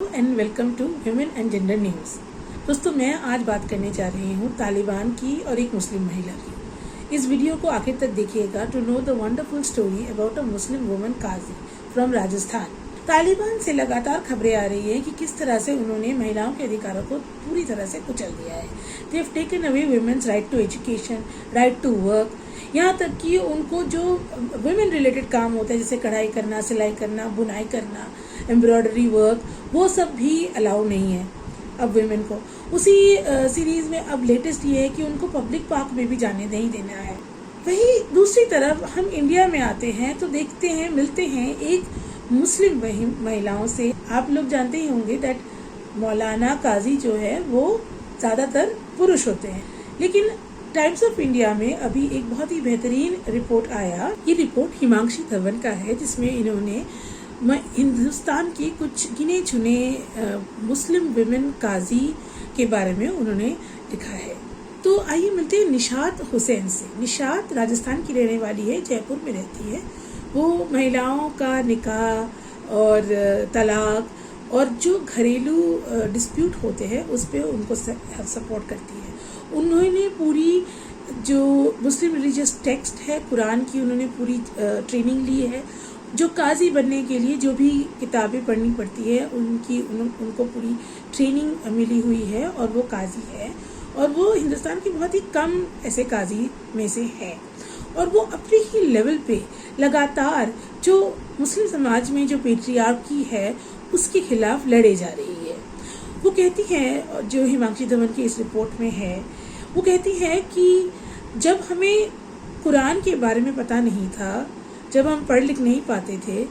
And welcome to human and gender news. दोस्तों, मैं आज बात करने जा रही हूँ तालिबान की और एक मुस्लिम महिला की। इस वीडियो को आखिर तक देखिएगा to know the wonderful story about a Muslim woman qazi from Rajasthan. Taliban से लगातार खबरें आ रही है कि किस तरह से उन्होंने महिलाओं के अधिकारों को पूरी तरह से कुचल दिया है। They have taken away women's right to education, right to work, यहाँ तक कि उनको जो वुमेन रिलेटेड काम होता है जैसे कढ़ाई करना, सिलाई करना, बुनाई करना, एम्ब्रॉयडरी वर्क, वो सब भी अलाउ नहीं है अब वुमेन को। उसी सीरीज में अब लेटेस्ट ये है कि उनको पब्लिक पार्क में भी जाने नहीं देना है। वही दूसरी तरफ हम इंडिया में आते हैं तो देखते हैं, मिलते हैं एक मुस्लिम महिलाओं से। आप लोग जानते ही होंगे दैट मौलाना काजी जो है वो ज्यादातर पुरुष होते हैं, लेकिन टाइम्स ऑफ इंडिया में अभी एक बहुत ही बेहतरीन रिपोर्ट आया। ये रिपोर्ट हिमांशी धवन का है, जिसमें इन्होंने हिंदुस्तान की कुछ गिने चुने मुस्लिम विमेन काजी के बारे में उन्होंने लिखा है। तो आइए मिलते हैं निशात हुसैन से। निशात राजस्थान की रहने वाली है, जयपुर में रहती है। वो महिलाओं का निकाह और तलाक और जो घरेलू डिस्प्यूट होते हैं उस पर उनको सपोर्ट करती है। उन्होंने पूरी जो मुस्लिम रिलीजियस टेक्स्ट है कुरान की, उन्होंने पूरी ट्रेनिंग ली है। जो काजी बनने के लिए जो भी किताबें पढ़नी पड़ती है उनको पूरी ट्रेनिंग मिली हुई है और वो काजी है। और वो हिंदुस्तान की बहुत ही कम ऐसे काजी में से है। और वो अपने ही लेवल पे लगातार जो मुस्लिम समाज में जो पेट्रियार्की है उसके खिलाफ लड़े जा रही है। वो कहती है, जो हिमांशी धवन की इस रिपोर्ट में है, वो कहती है कि जब हमें कुरान के बारे में पता नहीं था, जब हम पढ़ लिख नहीं पाते थे,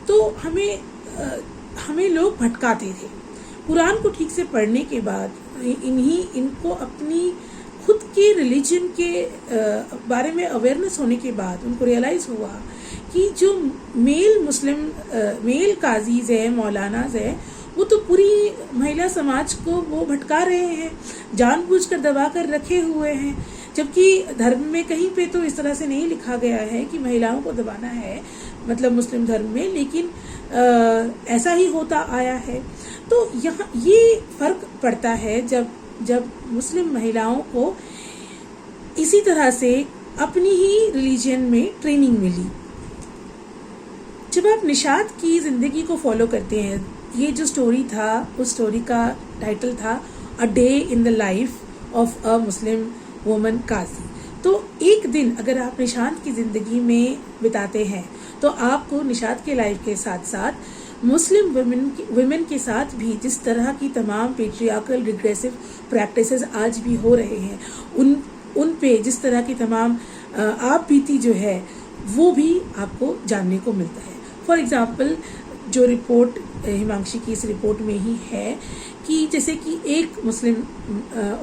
तो हमें लोग भटकाते थे। कुरान को ठीक से पढ़ने के बाद इनको अपनी खुद के रिलीजन के बारे में अवेयरनेस होने के बाद उनको रियलाइज हुआ कि जो मेल काजीज है, मौलानाज है, वो तो पूरी महिला समाज को वो भटका रहे हैं, जानबूझकर दबा कर रखे हुए हैं। जबकि धर्म में कहीं पे तो इस तरह से नहीं लिखा गया है कि महिलाओं को दबाना है, मतलब मुस्लिम धर्म में, लेकिन ऐसा ही होता आया है। तो यहाँ ये फर्क पड़ता है जब मुस्लिम महिलाओं को इसी तरह से अपनी ही रिलीजन में ट्रेनिंग मिली। जब आप निशात की जिंदगी को फॉलो करते हैं, ये जो स्टोरी था उस स्टोरी का टाइटल था a day in the life of a Muslim woman Qazi. तो एक दिन अगर आप निशात की जिंदगी में बिताते हैं तो आपको निशात के लाइफ के साथ साथ मुस्लिम वुमेन के साथ भी जिस तरह की तमाम पेट्रियार्कल रिग्रेसिव प्रैक्टिसेस आज भी हो रहे हैं उन पे जिस तरह की तमाम आप बीती जो है वो भी आपको जानने को मिलता है। फॉर एग्जाम्पल, जो रिपोर्ट हिमांशी की इस रिपोर्ट में ही है कि जैसे कि एक मुस्लिम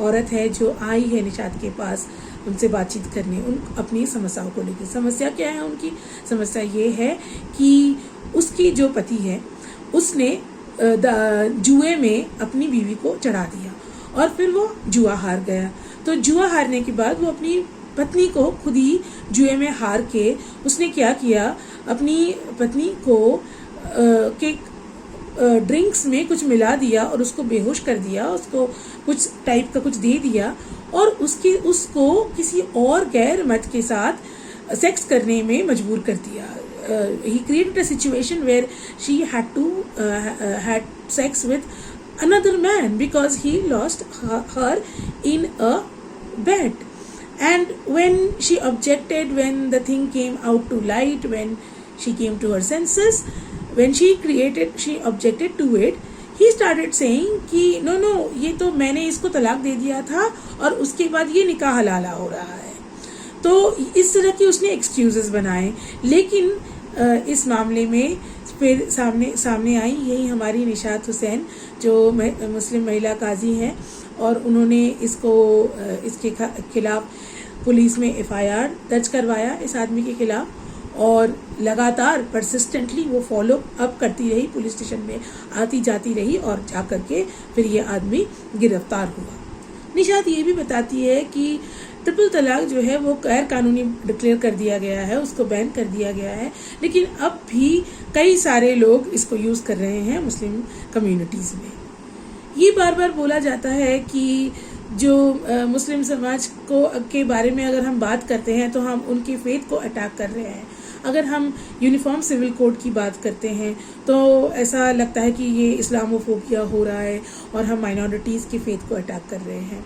औरत है जो आई है निशात के पास उनसे बातचीत करने, उन अपनी समस्याओं को लेकर। समस्या क्या है उनकी? समस्या ये है कि उसकी जो पति है उसने जुए में अपनी बीवी को चढ़ा दिया और फिर वो जुआ हार गया। तो जुआ हारने के बाद वो अपनी पत्नी को खुद ही जुए में हार के उसने क्या किया, अपनी पत्नी को के ड्रिंक्स में कुछ मिला दिया और उसको बेहोश कर दिया, उसको कुछ टाइप का कुछ दे दिया और उसको किसी और गैर मर्द के साथ सेक्स करने में मजबूर कर दिया। He created a situation where she had to had sex with another man because he lost her in a bet. And when she objected, when the thing came out to light, when she came to her senses, when she objected to it, he started saying कि no, ये तो मैंने इसको तलाक दे दिया था और उसके बाद ये निकाह हलाला हो रहा है। तो इस तरह की उसने एक्सक्यूजेस बनाए। लेकिन इस मामले में फिर सामने आई यही हमारी निशात हुसैन जो मुस्लिम महिला काजी हैं और उन्होंने इसके खिलाफ पुलिस में FIR दर्ज करवाया इस आदमी के खिलाफ और लगातार परसिस्टेंटली वो फॉलो अप करती रही, पुलिस स्टेशन में आती जाती रही और जाकर के फिर ये आदमी गिरफ्तार हुआ। निशात ये भी बताती है कि ट्रिपल तलाक जो है वो गैर कानूनी डिक्लेयर कर दिया गया है, उसको बैन कर दिया गया है, लेकिन अब भी कई सारे लोग इसको यूज कर रहे हैं मुस्लिम कम्युनिटीज में। ये बार बार बोला जाता है कि जो मुस्लिम समाज को के बारे में अगर हम बात करते हैं तो हम उनकी फेथ को अटैक कर रहे हैं। अगर हम यूनिफॉर्म सिविल कोड की बात करते हैं तो ऐसा लगता है कि ये इस्लामोफोबिया हो रहा है और हम माइनॉरिटीज की फेथ को अटैक कर रहे हैं।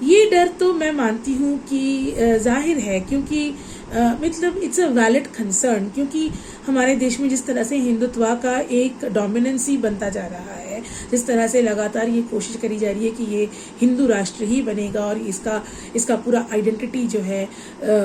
ये डर तो मैं मानती हूँ कि जाहिर है, क्योंकि मतलब इट्स अ वैलिड कंसर्न, क्योंकि हमारे देश में जिस तरह से हिंदुत्व का एक डोमिनेंसी बनता जा रहा है, जिस तरह से लगातार ये कोशिश करी जा रही है कि ये हिंदू राष्ट्र ही बनेगा और इसका पूरा आइडेंटिटी जो है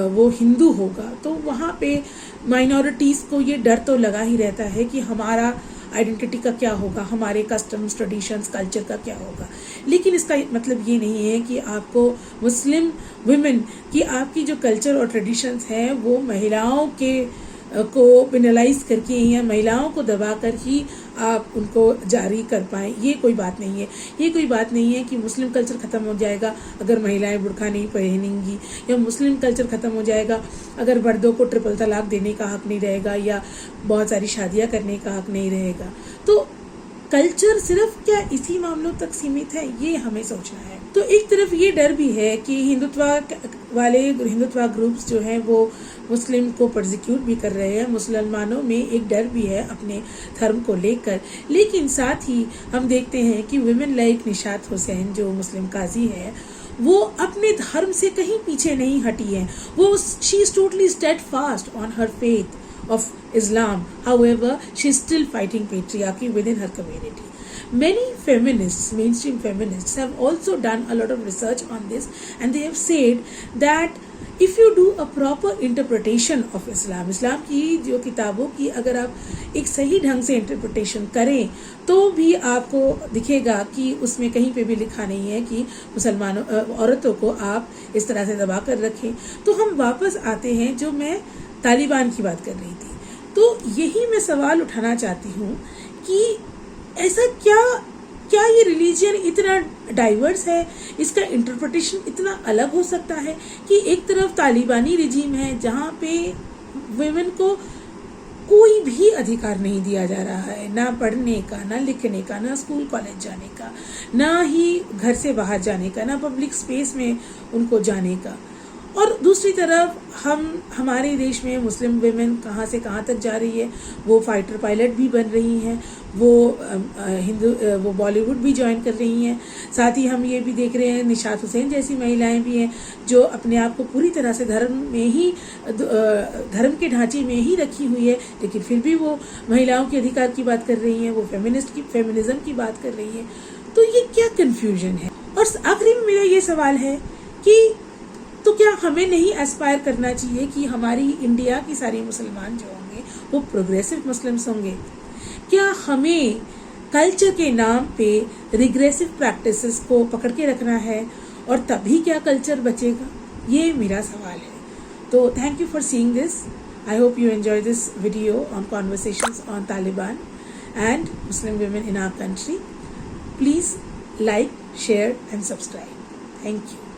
वो हिंदू होगा, तो वहाँ पे माइनॉरिटीज को ये डर तो लगा ही रहता है कि हमारा आइडेंटिटी का क्या होगा, हमारे कस्टम्स, ट्रेडिशंस, कल्चर का क्या होगा। लेकिन इसका मतलब ये नहीं है कि आपको मुस्लिम वुमेन की आपकी जो कल्चर और ट्रेडिशंस हैं वो महिलाओं को पेनलाइज करके या महिलाओं को दबाकर ही आप उनको जारी कर पाएं। ये कोई बात नहीं है। ये कोई बात नहीं है कि मुस्लिम कल्चर खत्म हो जाएगा अगर महिलाएं बुर्का नहीं पहनेंगी, या मुस्लिम कल्चर खत्म हो जाएगा अगर मर्दों को ट्रिपल तलाक देने का हक नहीं रहेगा या बहुत सारी शादियां करने का हक नहीं रहेगा। तो कल्चर सिर्फ क्या इसी मामलों तक सीमित है, ये हमें सोचना है। तो एक तरफ ये डर भी है कि हिंदुत्व ग्रुप्स जो हैं वो मुस्लिम को प्रोसिक्यूट भी कर रहे हैं, मुसलमानों में एक डर भी है अपने धर्म को लेकर। लेकिन साथ ही हम देखते हैं कि वुमेन लाइक निशात हुसैन जो मुस्लिम काजी है वो अपने धर्म से कहीं पीछे नहीं हटी है। वो she is totally steadfast on her faith of Islam. However, she is still fighting patriarchy within her community. Many feminists, mainstream feminists, have also done a lot of research on this, and they have said that if you do a proper interpretation of Islam, इस्लाम की जो किताबों की अगर आप एक सही ढंग से इंटरप्रिटेशन करें तो भी आपको दिखेगा कि उसमें कहीं पे भी लिखा नहीं है कि मुसलमानों औरतों को आप इस तरह से दबा कर रखें। तो हम वापस आते हैं जो मैं तालिबान की बात कर रही थी। तो यही मैं सवाल उठाना चाहती हूँ कि ऐसा क्या ये रिलीजियन इतना डाइवर्स है, इसका इंटरप्रिटेशन इतना अलग हो सकता है कि एक तरफ तालिबानी रिजीम है जहाँ पे वुमेन को कोई भी अधिकार नहीं दिया जा रहा है, ना पढ़ने का, ना लिखने का, ना स्कूल कॉलेज जाने का, ना ही घर से बाहर जाने का, ना पब्लिक स्पेस में उनको जाने का। और दूसरी तरफ हमारे देश में मुस्लिम वुमेन कहाँ से कहाँ तक जा रही है, वो फाइटर पायलट भी बन रही हैं, वो बॉलीवुड भी ज्वाइन कर रही हैं। साथ ही हम ये भी देख रहे हैं निशात हुसैन जैसी महिलाएं भी हैं जो अपने आप को पूरी तरह से धर्म के ढांचे में ही रखी हुई है, लेकिन फिर भी वो महिलाओं के अधिकार की बात कर रही हैं, वो फेमिनिज्म की बात कर रही है। तो ये क्या कंफ्यूजन है। और आखिरी में मेरा ये सवाल है कि तो क्या हमें नहीं एस्पायर करना चाहिए कि हमारी इंडिया की सारी मुसलमान जो होंगे वो प्रोग्रेसिव मुस्लिम्स होंगे? क्या हमें कल्चर के नाम पे रिग्रेसिव प्रैक्टिसेस को पकड़ के रखना है और तभी क्या कल्चर बचेगा? ये मेरा सवाल है। तो thank you for seeing this. I hope you enjoy this video on conversations on Taliban and Muslim women in our country. Please like, share and subscribe. Thank you.